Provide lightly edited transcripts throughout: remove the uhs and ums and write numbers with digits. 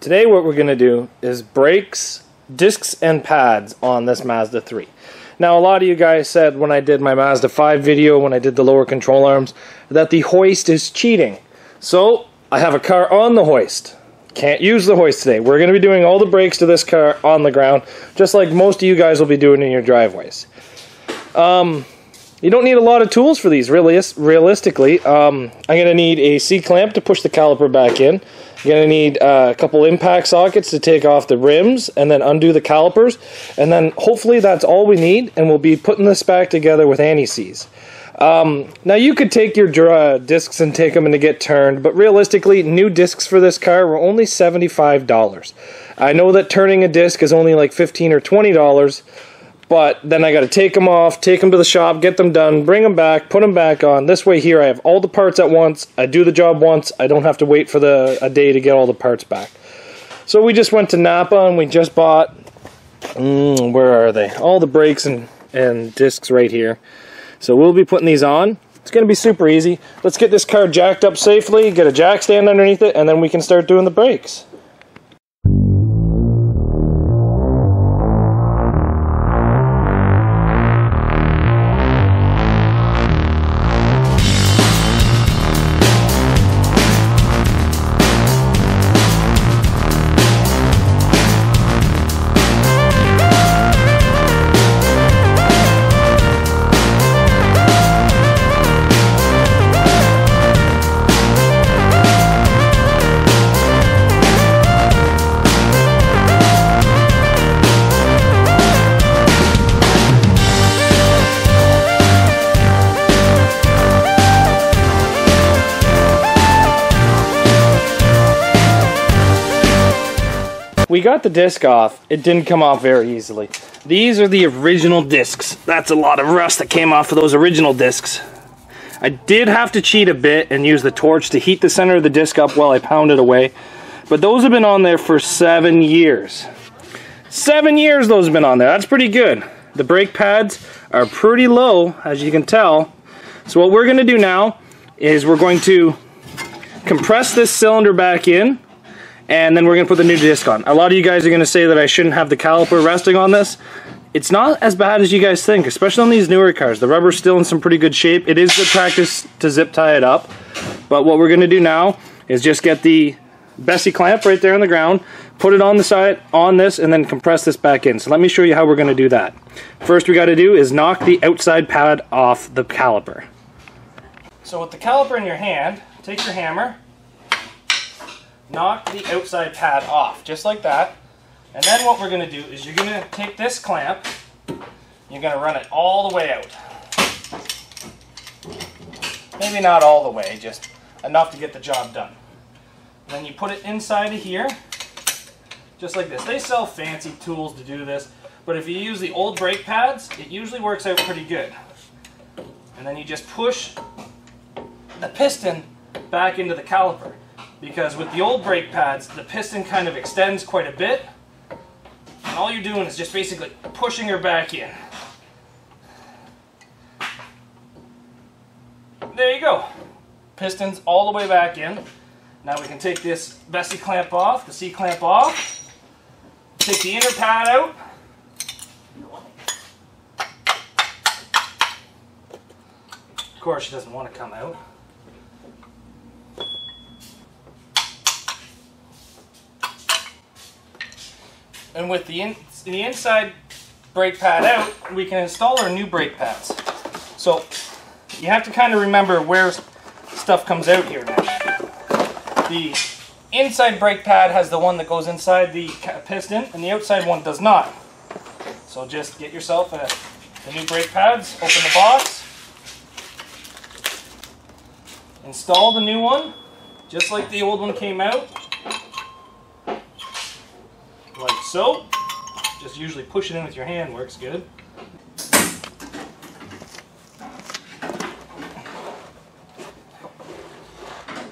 Today what we're going to do is brakes, discs, and pads on this Mazda 3. Now a lot of you guys said when I did my Mazda 5 video, when I did the lower control arms, that the hoist is cheating. So I have a car on the hoist. Can't use the hoist today. We're going to be doing all the brakes to this car on the ground, just like most of you guys will be doing in your driveways. You don't need a lot of tools for these, realistically. I'm going to need a C-clamp to push the caliper back in. I'm going to need a couple impact sockets to take off the rims and then undo the calipers. And then hopefully that's all we need, and we'll be putting this back together with anti-seize. Now you could take your discs and take them and to get turned, but realistically, new discs for this car were only $75. I know that turning a disc is only like $15 or $20, but then I got to take them off, take them to the shop, get them done, bring them back, put them back on. This way here I have all the parts at once. I do the job once. I don't have to wait for a day to get all the parts back. So we just went to Napa and we just bought, where are they? All the brakes and discs right here. So we'll be putting these on. It's going to be super easy. Let's get this car jacked up safely, get a jack stand underneath it, and then we can start doing the brakes. We got the disc off. It didn't come off very easily. These are the original discs. That's a lot of rust that came off of those original discs. I did have to cheat a bit and use the torch to heat the center of the disc up while I pounded away. But those have been on there for 7 years. 7 years those have been on there. That's pretty good. The brake pads are pretty low, as you can tell. So what we're going to do now is we're going to compress this cylinder back in, and then we're going to put the new disc on. A lot of you guys are going to say that I shouldn't have the caliper resting on this. It's not as bad as you guys think, especially on these newer cars. The rubber's still in some pretty good shape. It is good practice to zip tie it up. But what we're going to do now is just get the Bessie clamp right there on the ground, put it on the side on this, and then compress this back in. So let me show you how we're going to do that. First we got to do is knock the outside pad off the caliper. So with the caliper in your hand, take your hammer, knock the outside pad off, just like that. And then what we're going to do is you're going to take this clamp, you're going to run it all the way out. Maybe not all the way, just enough to get the job done. Then you put it inside of here, just like this. They sell fancy tools to do this, but if you use the old brake pads, it usually works out pretty good. And then you just push the piston back into the caliper. Because with the old brake pads, the piston kind of extends quite a bit, and all you're doing is just basically pushing her back in. There you go. Piston's all the way back in. Now we can take this Bessie clamp off, the C-clamp off, take the inner pad out, of course she doesn't want to come out. And with the inside brake pad out, we can install our new brake pads. So you have to kind of remember where stuff comes out here now. The inside brake pad has the one that goes inside the piston, and the outside one does not. So just get yourself the new brake pads, open the box, install the new one, just like the old one came out. Like so. Just usually push it in with your hand, works good.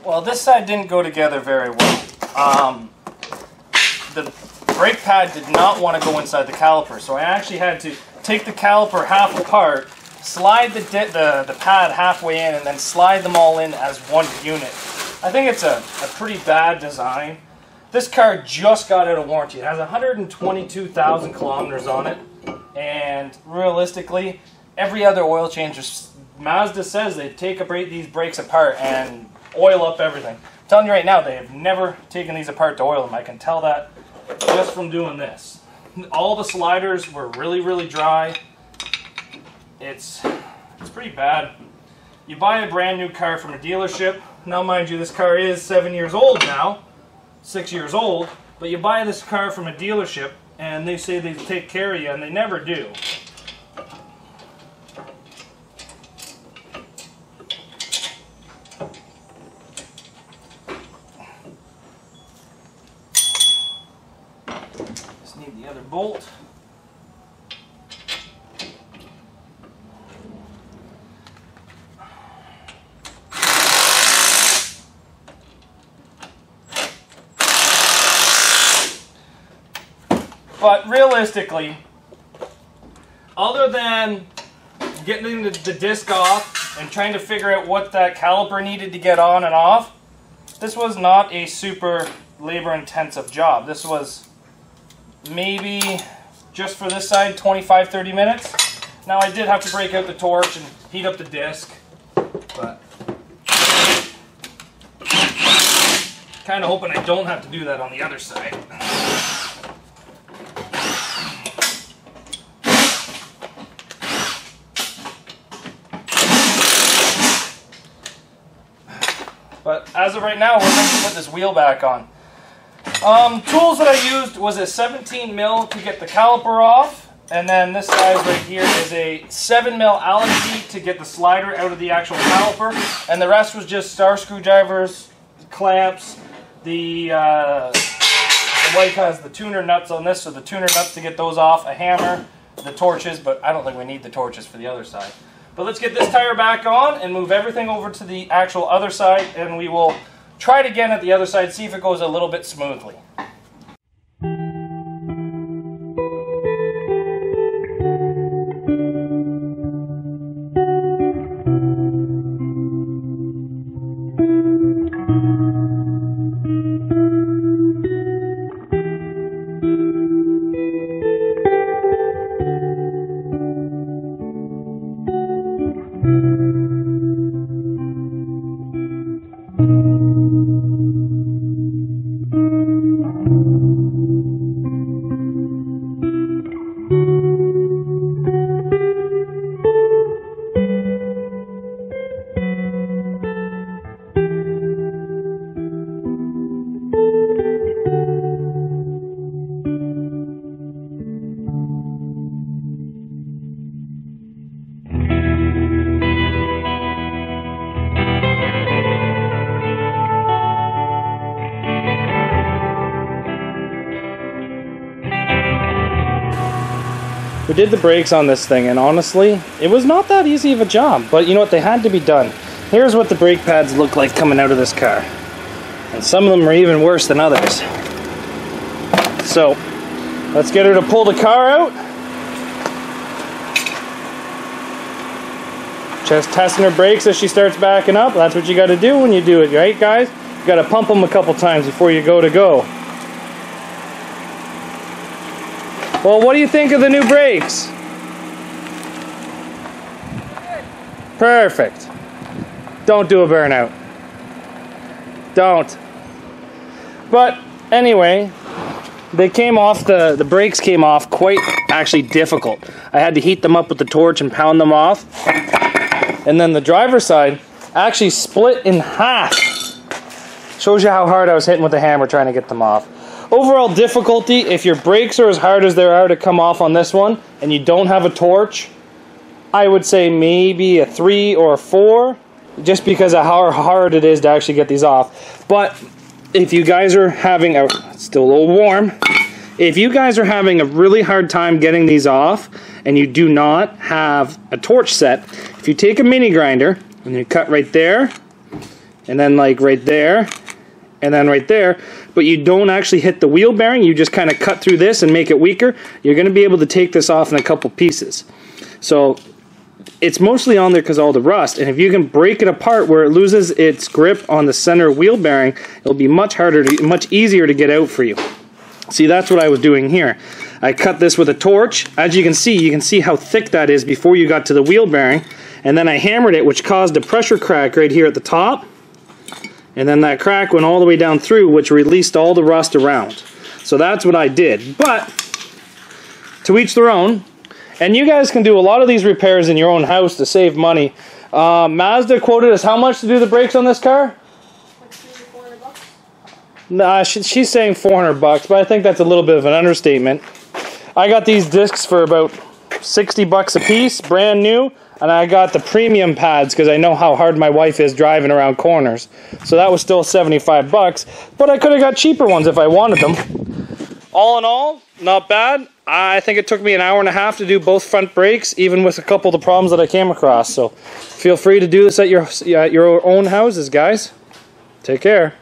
Well, this side didn't go together very well. The brake pad did not want to go inside the caliper, so I actually had to take the caliper half apart, slide the pad halfway in, and then slide them all in as one unit. I think it's a pretty bad design. This car just got out of warranty. It has 122,000 kilometers on it, and realistically, every other oil change, Mazda says they take these brakes apart and oil up everything. I'm telling you right now, they have never taken these apart to oil them. I can tell that just from doing this. All the sliders were really, really dry. It's pretty bad. You buy a brand new car from a dealership. Now, mind you, this car is 7 years old now, 6 years old, but you buy this car from a dealership and they say they take care of you, and they never do. Just need the other bolt. But realistically, other than getting the disc off and trying to figure out what that caliper needed to get on and off, this was not a super labor-intensive job. This was maybe, just for this side, 25-30 minutes. Now, I did have to break out the torch and heat up the disc, but kind of hoping I don't have to do that on the other side. But as of right now, we're going to put this wheel back on. Tools that I used was a 17 mil to get the caliper off, and then this size right here is a 7 mil allen key to get the slider out of the actual caliper, and the rest was just star screwdrivers, clamps. The wife has the tuner nuts on this, so the tuner nuts to get those off, a hammer, the torches, but I don't think we need the torches for the other side. But let's get this tire back on and move everything over to the actual other side, and we will try it again at the other side, see if it goes a little bit smoothly. We did the brakes on this thing, and honestly, it was not that easy of a job, but you know what, they had to be done. Here's what the brake pads look like coming out of this car. And some of them are even worse than others. So, let's get her to pull the car out. Just testing her brakes as she starts backing up. That's what you gotta do when you do it, right guys? You gotta pump them a couple times before you go to go. Well, what do you think of the new brakes? Perfect. Don't do a burnout. Don't. But anyway, they came off, the brakes came off quite actually difficult. I had to heat them up with the torch and pound them off. And then the driver's side actually split in half. Shows you how hard I was hitting with the hammer trying to get them off. Overall difficulty, if your brakes are as hard as they are to come off on this one, and you don't have a torch, I would say maybe a 3 or a 4, just because of how hard it is to actually get these off. But if you guys are having it's still a little warm, if you guys are having a really hard time getting these off, and you do not have a torch set, if you take a mini grinder, and you cut right there, and then like right there, and then right there, but you don't actually hit the wheel bearing, you just kind of cut through this and make it weaker, you're going to be able to take this off in a couple pieces. So it's mostly on there because of all the rust, and if you can break it apart where it loses its grip on the center wheel bearing, it'll be much easier to get out for you. See, that's what I was doing here. I cut this with a torch. As you can see how thick that is before you got to the wheel bearing, and then I hammered it, which caused a pressure crack right here at the top, and then that crack went all the way down through, which released all the rust around. So that's what I did. But to each their own. And you guys can do a lot of these repairs in your own house to save money. Mazda quoted us how much to do the brakes on this car? Like $300 or $400. Nah, she's saying $400, but I think that's a little bit of an understatement. I got these discs for about $60 a piece, brand new, and I got the premium pads because I know how hard my wife is driving around corners. So that was still $75, but I could have got cheaper ones if I wanted them. All in all, not bad. I think it took me an hour and a half to do both front brakes, even with a couple of the problems that I came across. So feel free to do this at your own houses, guys. Take care.